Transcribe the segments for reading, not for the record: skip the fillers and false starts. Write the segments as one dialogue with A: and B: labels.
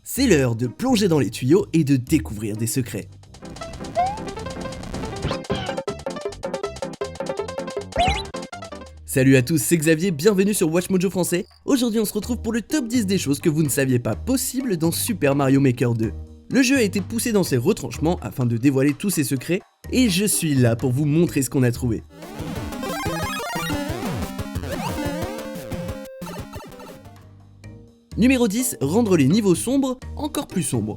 A: C'est l'heure de plonger dans les tuyaux et de découvrir des secrets. Salut à tous, c'est Xavier, bienvenue sur WatchMojo français. Aujourd'hui on se retrouve pour le top 10 des choses que vous ne saviez pas possibles dans Super Mario Maker 2. Le jeu a été poussé dans ses retranchements afin de dévoiler tous ses secrets, et je suis là pour vous montrer ce qu'on a trouvé. Numéro 10, rendre les niveaux sombres encore plus sombres.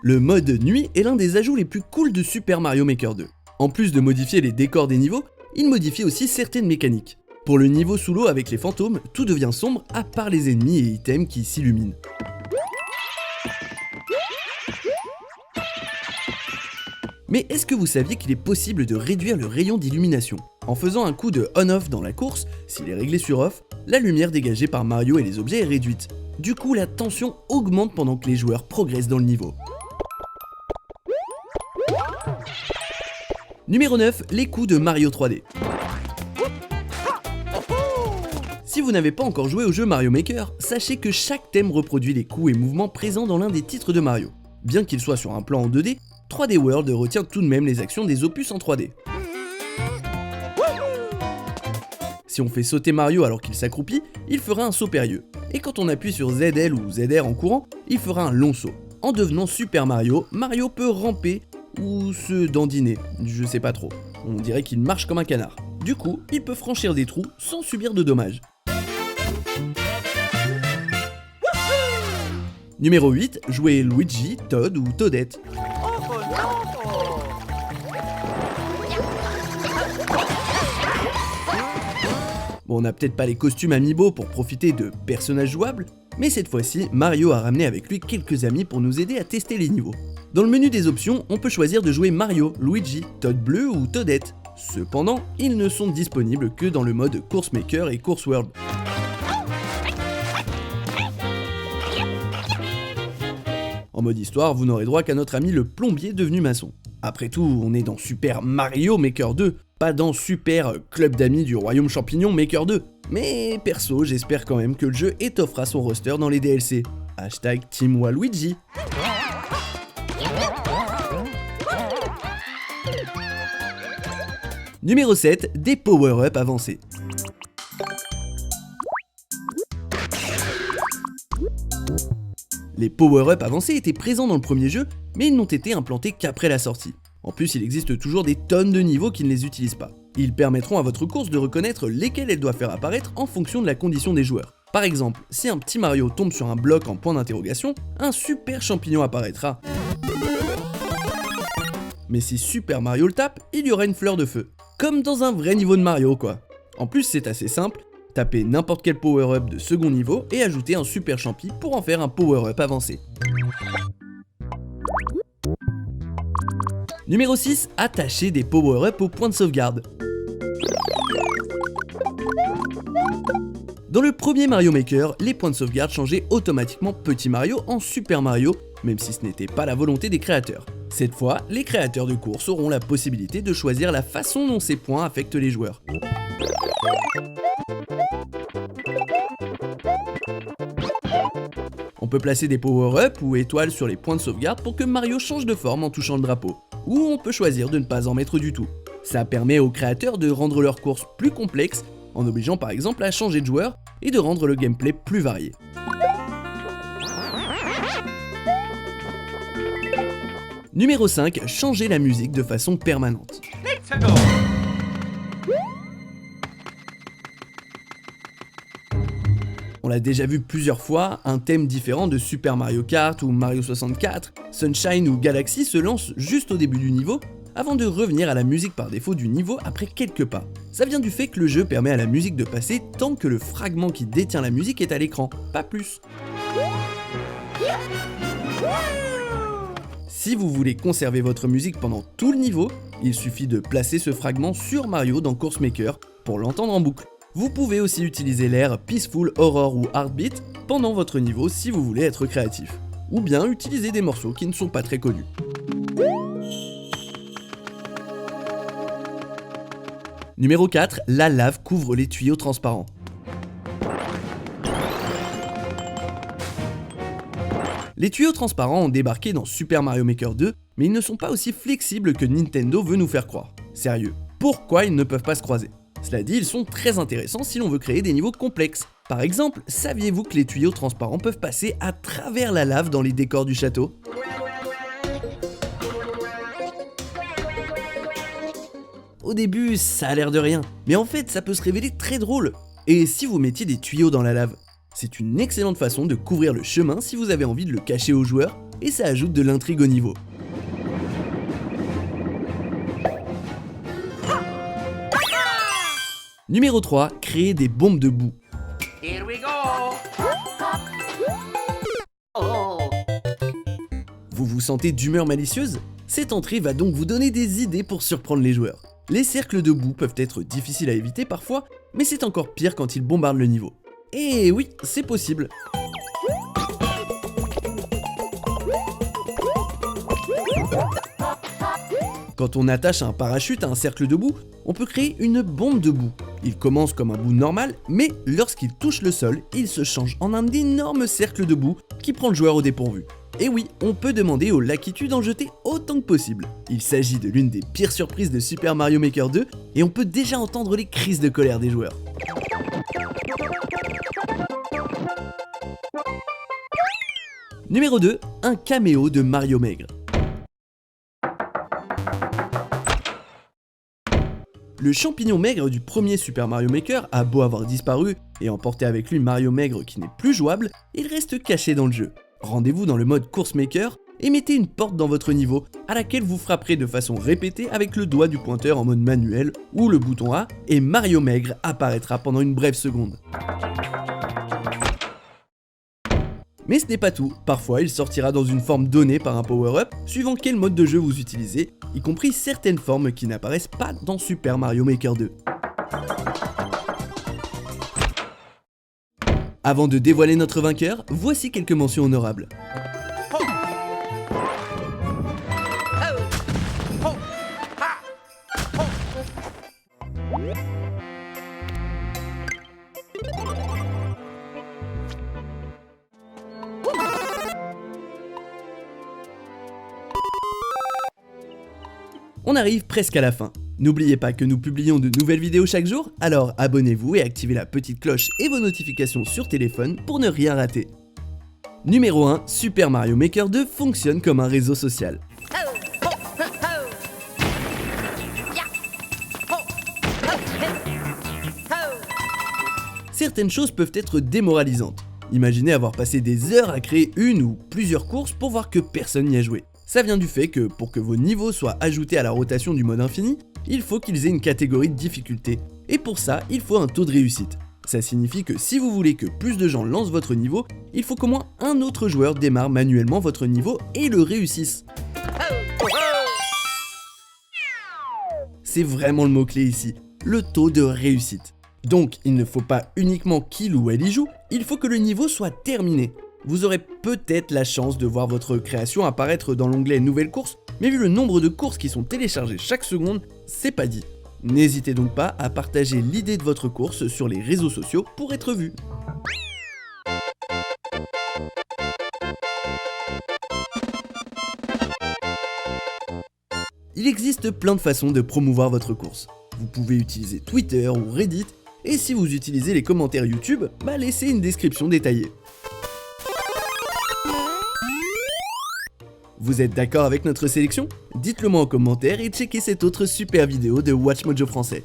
A: Le mode nuit est l'un des ajouts les plus cool de Super Mario Maker 2. En plus de modifier les décors des niveaux, il modifie aussi certaines mécaniques. Pour le niveau sous l'eau avec les fantômes, tout devient sombre à part les ennemis et items qui s'illuminent. Mais est-ce que vous saviez qu'il est possible de réduire le rayon d'illumination? En faisant un coup de on-off dans la course, s'il est réglé sur off, la lumière dégagée par Mario et les objets est réduite. Du coup, la tension augmente pendant que les joueurs progressent dans le niveau. Numéro 9, les coups de Mario 3D. Si vous n'avez pas encore joué au jeu Mario Maker, sachez que chaque thème reproduit les coups et mouvements présents dans l'un des titres de Mario. Bien qu'il soit sur un plan en 2D, 3D World retient tout de même les actions des opus en 3D. Si on fait sauter Mario alors qu'il s'accroupit, il fera un saut périlleux. Et quand on appuie sur ZL ou ZR en courant, il fera un long saut. En devenant Super Mario, Mario peut ramper ou se dandiner, je sais pas trop. On dirait qu'il marche comme un canard. Du coup, il peut franchir des trous sans subir de dommages. Numéro 8, jouer Luigi, Toad ou Toadette. Bon, on n'a peut-être pas les costumes amiibo pour profiter de personnages jouables, mais cette fois-ci, Mario a ramené avec lui quelques amis pour nous aider à tester les niveaux. Dans le menu des options, on peut choisir de jouer Mario, Luigi, Toad bleu ou Toadette. Cependant, ils ne sont disponibles que dans le mode Course Maker et Course World. En mode histoire, vous n'aurez droit qu'à notre ami le plombier devenu maçon. Après tout, on est dans Super Mario Maker 2, pas dans Super Club d'amis du Royaume Champignon Maker 2. Mais perso, j'espère quand même que le jeu étoffera son roster dans les DLC. Hashtag Team Waluigi. Numéro 7, des power-up avancés. Les power-up avancés étaient présents dans le premier jeu, mais ils n'ont été implantés qu'après la sortie. En plus, il existe toujours des tonnes de niveaux qui ne les utilisent pas. Ils permettront à votre course de reconnaître lesquels elle doit faire apparaître en fonction de la condition des joueurs. Par exemple, si un petit Mario tombe sur un bloc en point d'interrogation, un super champignon apparaîtra. Mais si Super Mario le tape, il y aura une fleur de feu. Comme dans un vrai niveau de Mario quoi. En plus, c'est assez simple. Tapez n'importe quel power-up de second niveau et ajoutez un super champi pour en faire un power-up avancé. Numéro 6, attachez des power-up au point de sauvegarde. Dans le premier Mario Maker, les points de sauvegarde changeaient automatiquement Petit Mario en Super Mario, même si ce n'était pas la volonté des créateurs. Cette fois, les créateurs de course auront la possibilité de choisir la façon dont ces points affectent les joueurs. On peut placer des power-up ou étoiles sur les points de sauvegarde pour que Mario change de forme en touchant le drapeau. Ou on peut choisir de ne pas en mettre du tout. Ça permet aux créateurs de rendre leur course plus complexe, en obligeant par exemple à changer de joueur et de rendre le gameplay plus varié. Numéro 5, changer la musique de façon permanente. On l'a déjà vu plusieurs fois, un thème différent de Super Mario Kart ou Mario 64, Sunshine ou Galaxy se lance juste au début du niveau, avant de revenir à la musique par défaut du niveau après quelques pas. Ça vient du fait que le jeu permet à la musique de passer tant que le fragment qui détient la musique est à l'écran, pas plus. Si vous voulez conserver votre musique pendant tout le niveau, il suffit de placer ce fragment sur Mario dans Course Maker pour l'entendre en boucle. Vous pouvez aussi utiliser l'air Peaceful Horror ou Heartbeat pendant votre niveau si vous voulez être créatif. Ou bien utiliser des morceaux qui ne sont pas très connus. Numéro 4, la lave couvre les tuyaux transparents. Les tuyaux transparents ont débarqué dans Super Mario Maker 2, mais ils ne sont pas aussi flexibles que Nintendo veut nous faire croire. Sérieux, pourquoi ils ne peuvent pas se croiser? Cela dit, ils sont très intéressants si l'on veut créer des niveaux complexes. Par exemple, saviez-vous que les tuyaux transparents peuvent passer à travers la lave dans les décors du château? Au début, ça a l'air de rien, mais en fait, ça peut se révéler très drôle. Et si vous mettiez des tuyaux dans la lave? C'est une excellente façon de couvrir le chemin si vous avez envie de le cacher aux joueurs, et ça ajoute de l'intrigue au niveau. Numéro 3, créer des bombes de boue.
B: Here we go. Oh.
A: Vous vous sentez d'humeur malicieuse? Cette entrée va donc vous donner des idées pour surprendre les joueurs. Les cercles de boue peuvent être difficiles à éviter parfois, mais c'est encore pire quand ils bombardent le niveau. Et oui, c'est possible. Quand on attache un parachute à un cercle de boue, on peut créer une bombe de boue. Il commence comme un bout normal, mais lorsqu'il touche le sol, il se change en un énorme cercle de boue qui prend le joueur au dépourvu. Et oui, on peut demander au Lucky d'en jeter autant que possible. Il s'agit de l'une des pires surprises de Super Mario Maker 2, et on peut déjà entendre les crises de colère des joueurs. Numéro 2, un caméo de Mario Maigre. Le champignon maigre du premier Super Mario Maker a beau avoir disparu et emporter avec lui Mario Maigre qui n'est plus jouable, il reste caché dans le jeu. Rendez-vous dans le mode Course Maker et mettez une porte dans votre niveau à laquelle vous frapperez de façon répétée avec le doigt du pointeur en mode manuel ou le bouton A et Mario Maigre apparaîtra pendant une brève seconde. Mais ce n'est pas tout, parfois il sortira dans une forme donnée par un power-up suivant quel mode de jeu vous utilisez, y compris certaines formes qui n'apparaissent pas dans Super Mario Maker 2. Avant de dévoiler notre vainqueur, voici quelques mentions honorables. On arrive presque à la fin. N'oubliez pas que nous publions de nouvelles vidéos chaque jour, alors abonnez-vous et activez la petite cloche et vos notifications sur téléphone pour ne rien rater. Numéro 1, Super Mario Maker 2 fonctionne comme un réseau social. Certaines choses peuvent être démoralisantes. Imaginez avoir passé des heures à créer une ou plusieurs courses pour voir que personne n'y a joué. Ça vient du fait que pour que vos niveaux soient ajoutés à la rotation du mode infini, il faut qu'ils aient une catégorie de difficulté. Et pour ça, il faut un taux de réussite. Ça signifie que si vous voulez que plus de gens lancent votre niveau, il faut qu'au moins un autre joueur démarre manuellement votre niveau et le réussisse. C'est vraiment le mot-clé ici, le taux de réussite. Donc il ne faut pas uniquement qu'il ou elle y joue, il faut que le niveau soit terminé. Vous aurez peut-être la chance de voir votre création apparaître dans l'onglet Nouvelles courses, mais vu le nombre de courses qui sont téléchargées chaque seconde, c'est pas dit. N'hésitez donc pas à partager l'idée de votre course sur les réseaux sociaux pour être vu. Il existe plein de façons de promouvoir votre course. Vous pouvez utiliser Twitter ou Reddit, et si vous utilisez les commentaires YouTube, laissez une description détaillée. Vous êtes d'accord avec notre sélection? Dites-le moi en commentaire et checkez cette autre super vidéo de WatchMojo français.